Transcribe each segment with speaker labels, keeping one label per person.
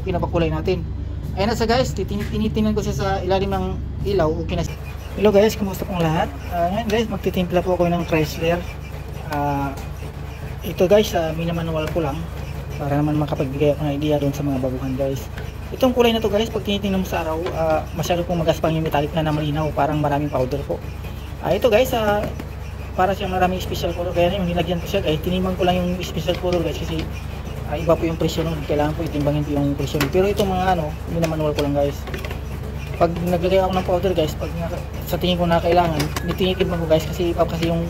Speaker 1: kinapakulay natin. Ayan na siya guys, tinitingnan ko siya sa ilalim ng ilaw. Okay na. Hello guys, kumusta pong lahat? Ngayon guys, magtitimpla po ako ng Chrysler. Ito guys, minamanual ko lang para naman makapagbigay ako ng idea doon sa mga baguhan guys. Itong kulay na to guys, pag tinitingnan mo sa araw, masyado pong magaspang yung metallic na malinaw, parang maraming powder po. Ito guys, para siyang maraming special color, kaya yung nilagyan ko siya guys, tinimang ko lang yung special color guys kasi iba po yung presyo nun, kailangan po itimbangin po yung presyo nun. Pero itong mga minamanual ko lang guys. Pag naglagay ako ng powder guys, pag sa tingin ko na kailangan, tinitimbang ko guys kasi iba kasi yung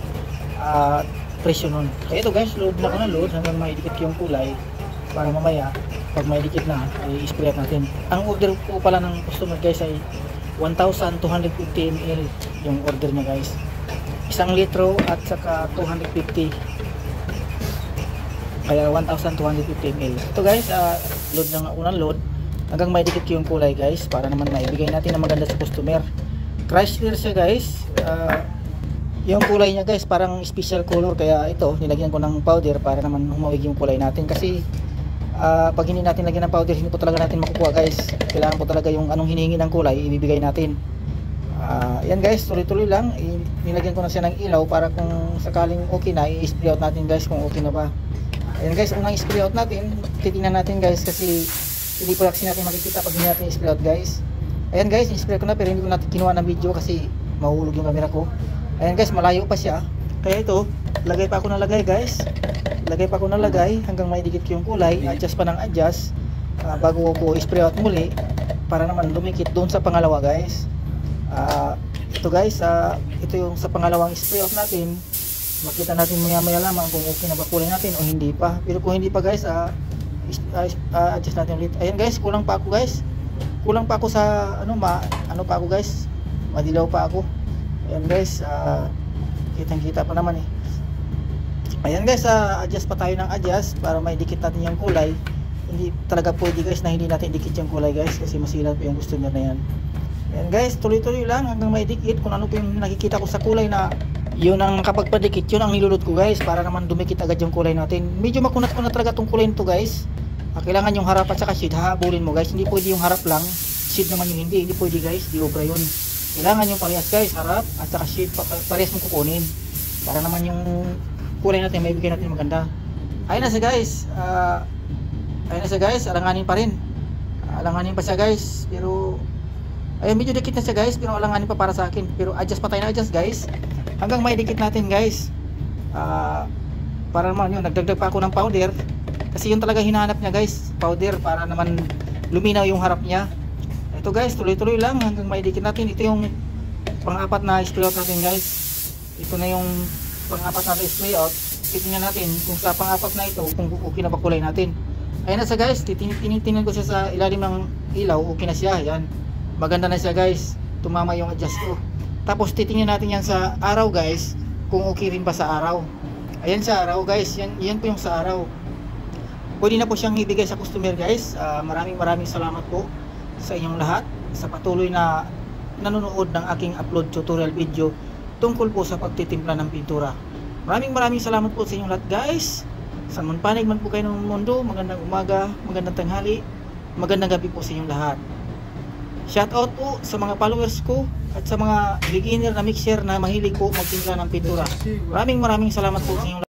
Speaker 1: presyo nun. Kaya ito guys, load na ko na load hanggang maidikit yung kulay para mamaya pag maidikit na ay i-spray natin. Ang order po pala ng customer guys ay 1,250 ml yung order niya guys, 1 litro at saka 250, kaya 1,250 ml. Ito guys, load na nga unang load hanggang maidikit yung kulay guys para naman maibigay natin na maganda sa customer. Chrysler siya guys. Yung kulay niya guys parang special color, kaya ito nilagyan ko ng powder para naman humawig yung kulay natin kasi pag hindi natin lagyan ng powder hindi po talaga natin makukuha guys. Kailangan po talaga yung anong hinihingi ng kulay ibibigay natin. Yan guys, tuloy-tuloy lang. Nilagyan ko na siya ng ilaw para kung sakaling okay na i-spray out natin guys kung okay na ba. Ayan guys, unang spray out natin, titingnan natin guys kasi hindi po kasi natin makikita pag hindi natin i-spray out guys. Ayan guys, i-spray ko na pero hindi ko natin kinuha ng video kasi mahulog yung camera ko. Ayan guys, malayo pa siya. Kaya ito, lagay pa ako na lagay guys. Lagay pa ako na lagay hanggang maidikit yung kulay. Adjust pa ng adjust bago ko i-spray out muli para naman lumikit doon sa pangalawa guys. Ito guys, ito yung sa pangalawang spray out natin. Makita natin maya maya lamang kung okay na ba kulay natin o hindi pa. Pero kung hindi pa guys, adjust natin ulit. Ayan guys, kulang pa ako guys. Kulang pa ako sa ano pa ako guys, madilaw pa ako. Ayan guys, kitang kita pa naman eh. Ayan guys, adjust pa tayo ng adjust para maidikit natin yung kulay. Hindi talaga pwede guys na hindi natin dikit yung kulay guys kasi masilat po yung customer na yan. Ayan guys, tuloy-tuloy lang hanggang maidikit. Kung ano po yung nakikita ko sa kulay na yun ang kapag padikit, yun ang nilulot ko guys para naman dumikit agad yung kulay natin. Medyo makunat-kunat talaga tong kulay nito guys. Kailangan yung harap at saka shade, hahabulin mo guys. Hindi pwede yung harap lang, shade naman yung hindi pwede guys, di obra yun. Kailangan yung parehas guys, harap at saka shade, parehas mo kukunin para naman yung kulay natin may bigay natin maganda. Ayun na siya guys, alanganin pa rin, alanganin pa siya guys, pero ayun, medyo dikit na siya guys, pero alanganin pa para sa akin. Pero adjust pa tayo na adjust guys hanggang may dikit natin guys. Para naman yun, nagdagdag pa ako ng powder kasi yun talaga hinahanap niya guys, powder para naman luminaw yung harap niya. Ito guys, tuloy-tuloy lang hanggang may dikit natin. Ito yung pang-apat na spray out natin guys. Ito na yung pang-apat na spray out. Titingnan natin kung sa pang-apat na ito kung okay na ba kulay natin. Ayun na siya guys, tinitingnan ko siya sa ilalim ng ilaw. Okay na siya, yan, maganda na siya guys, tumama yung adjust ko. Tapos titingnan natin yan sa araw guys kung okay rin ba sa araw. Ayan sa araw guys, yan po yung sa araw. Pwede na po siyang ibigay sa customer guys. Maraming salamat po sa inyong lahat sa patuloy na nanonood ng aking upload tutorial video tungkol po sa pagtitimpla ng pintura. Maraming salamat po sa inyong lahat guys. Sa manpanig man po kayo ng mundo, magandang umaga, magandang tanghali, magandang gabi po sa inyong lahat. Shout out po sa mga followers ko at sa mga beginner na mixer na mahilig po magtimpla ng pintura. Maraming salamat po sa inyong lahat.